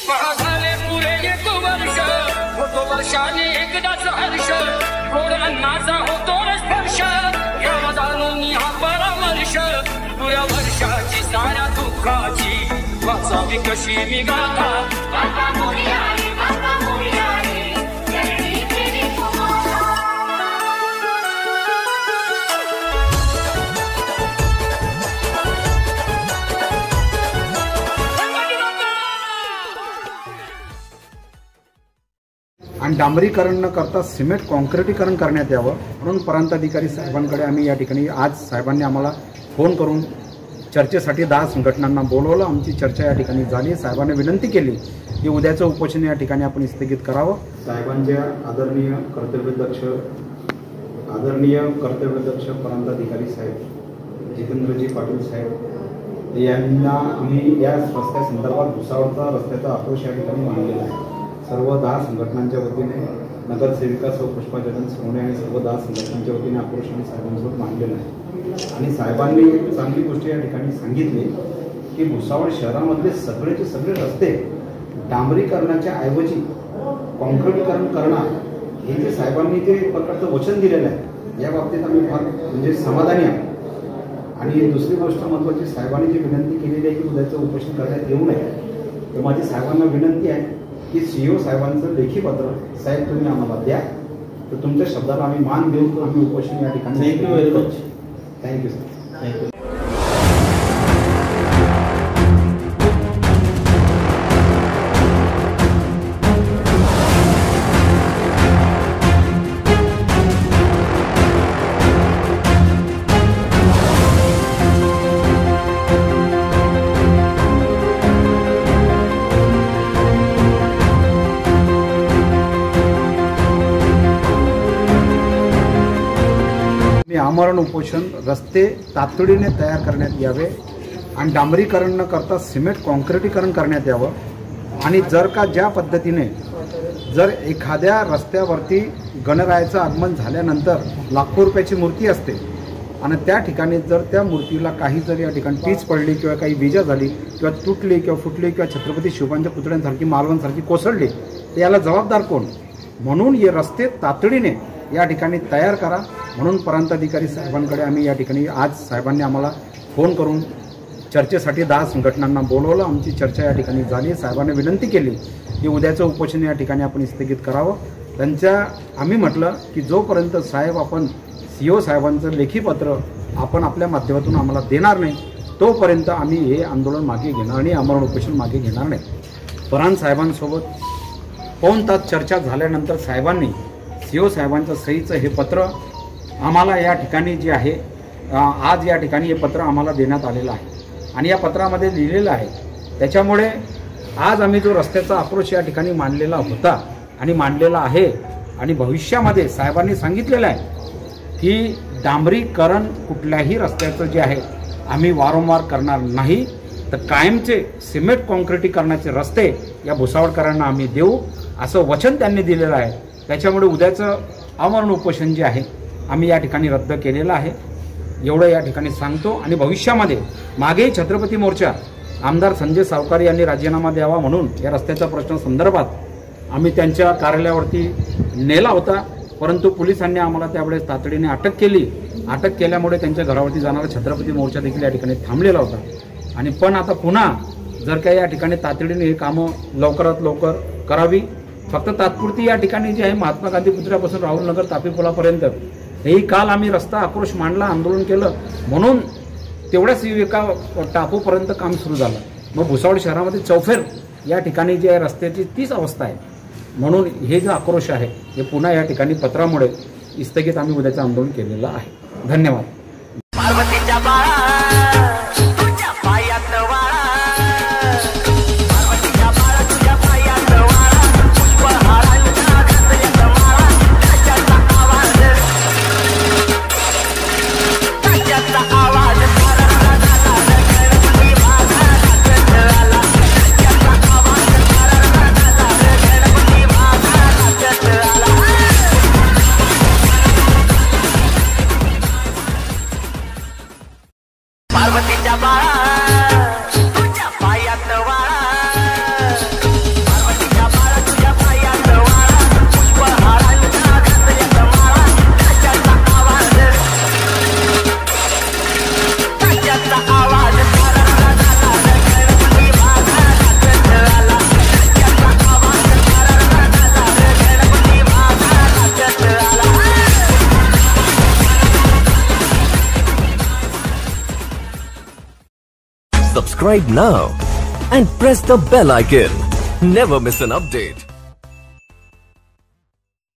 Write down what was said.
झाले पुरे 1 वर्ष होतो वर्षाने एकदाच हर्ष गोड अन्नाचा होतो स्पर्श घ्यावा जाणून हा परामर्श पुऱ्या वर्षाची साऱ्या दुःखाची वाचावी कशी मी गाथा बाप्पा मोरया रे बाप्पा मोरया रे जय तेरी आणि डांबरीकरण न करता सिमेंट कॉन्क्रिटीकरण करण्यात यावं म्हणून प्रांताधिकारी साहेबांकडे आम्ही या ठिकाणी आज साहेबांनी आम्हाला फोन करून चर्चेसाठी 10 संघटनांना बोलवलं। आमची चर्चा या ठिकाणी झाली। साहेबांनी विनंती केली की उद्याचं उपोषण या ठिकाणी आपण स्थगित करावं। साहेबांच्या आदरणीय कर्तव्यदक्ष प्रांताधिकारी साहेब जितेंद्रजी पाटील साहेब यांना आम्ही या रस्त्यासंदर्भात भुसावळचा रस्त्याचा आक्रोश या ठिकाणी मांडलेला आहे। सर्व 10 संघटनांच्या वतीने नगरसेविका सौ पुष्पा जगन सोने आणि सर्व 10 संघटनांच्या वतीने आक्रोश आणि साहेबांसोबत मांडलेला आहे। आणि साहेबांनी चांगली गोष्ट या ठिकाणी सांगितली की भुसावळ शहरामधले सगळेचे सगळे रस्ते डांबरीकरणाच्या ऐवजी कॉन्क्रिटीकरण करणार हे जे साहेबांनी जे प्रकारचं वचन दिलेलं आहे या बाबतीत आम्ही फार म्हणजे समाधानी आहोत। आणि दुसरी गोष्ट महत्त्वाची, साहेबांनी जी विनंती केलेली आहे की उद्याचं उपोषण करण्यात येऊ नये, तर माझी साहेबांना विनंती आहे की CEO साहेबांचं लेखी पत्र साहेब तुम्ही आम्हाला द्या, तर तुमच्या शब्दाला आम्ही मान देऊन आम्ही उपोषण या ठिकाणी thank you very much. Thank you sir. Thank you. आमरण उपोषण रस्ते तातडीने तयार करण्यात यावे आणि डांबरीकरण न करता सिमेंट कॉन्क्रिटीकरण करण्यात यावं। आणि जर का ज्या पद्धतीने जर एखाद्या रस्त्यावरती गणरायाचं आगमन झाल्यानंतर लाखो रुपयाची मूर्ती असते आणि त्या ठिकाणी जर त्या मूर्तीला काही जर या ठिकाणी टीच पडली किंवा काही विजा झाली किंवा तुटली किंवा फुटली किंवा छत्रपती शिवाजीच्या पुतळ्यांसारखी मालवणसारखी कोसळली तर याला जबाबदार कोण? म्हणून हे रस्ते तातडीने या ठिकाणी तयार करा म्हणून प्रांताधिकारी साहेबांकडे आम्ही या ठिकाणी आज साहेबांनी आम्हाला फोन करून चर्चेसाठी 10 संघटनांना बोलवलं। आमची चर्चा या ठिकाणी झाली। साहेबांनी विनंती केली की उद्याचं उपोषण या ठिकाणी आपण स्थगित करावं। आम्ही म्हटलं की जोपर्यंत साहेब आपण CEO साहेबांचं लेखी पत्र आपण आपल्या माध्यमातून आम्हाला देणार नाही तोपर्यंत आम्ही हे आंदोलन मागे घेणार आणि आमरण उपोषण मागे घेणार नाही। परान साहेबांसोबत पाऊण तास चर्चा झाल्यानंतर साहेबांनी CEO साहेबांचं सहीचं हे पत्र आम्हाला या ठिकाणी जे आहे आज या ठिकाणी हे पत्र आम्हाला देण्यात आलेलं आहे आणि या पत्रामध्ये लिहिलेलं आहे। त्याच्यामुळे आज आम्ही जो रस्त्याचा आक्रोश या ठिकाणी मांडलेला होता आणि मांडलेला आहे आणि भविष्यामध्ये साहेबांनी सांगितलेलं आहे की डांबरीकरण कुठल्याही रस्त्याचं जे आहे आम्ही वारंवार करणार नाही, तर कायमचे सिमेंट कॉन्क्रिटीकरणाचे रस्ते या भुसावळकरांना आम्ही देऊ असं वचन त्यांनी दिलेलं आहे। त्याच्यामुळे उद्याचं आमरण उपोषण जे आहे आम्ही या ठिकाणी रद्द केलेलं आहे एवढं या ठिकाणी सांगतो। आणि भविष्यामध्ये मागे छत्रपती मोर्चा आमदार संजय सावकार यांनी राजीनामा द्यावा म्हणून या रस्त्याच्या प्रश्न संदर्भात आम्ही त्यांच्या कार्यालयावरती नेला होता, परंतु पोलिसांनी आम्हाला त्यावेळेस तातडीने अटक केली। अटक केल्यामुळे त्यांच्या घरावरती जाणारा छत्रपती मोर्चा देखील या ठिकाणी थांबलेला होता। आणि पण आता पुन्हा जर काही या ठिकाणी तातडीने हे कामं लवकरात लवकर करावी, फक्त तात्पुरती या ठिकाणी जे आहे महात्मा गांधी पुतळ्यापासून राहुल नगर तापी पुलापर्यंत हेही काल आम्ही रस्ता आक्रोश मांडला, आंदोलन केलं म्हणून तेवढ्याच एका टापूपर्यंत काम सुरू झालं। मग भुसावळ शहरामध्ये चौफेर या ठिकाणी जे आहे रस्त्याची तीच अवस्था आहे, म्हणून हे जे आक्रोश आहे हे पुन्हा या ठिकाणी पत्रामुळे स्थगित आम्ही उद्याचं आंदोलन केलेलं आहे। धन्यवाद। Parvati Subscribe now and press the bell icon. Never miss an update.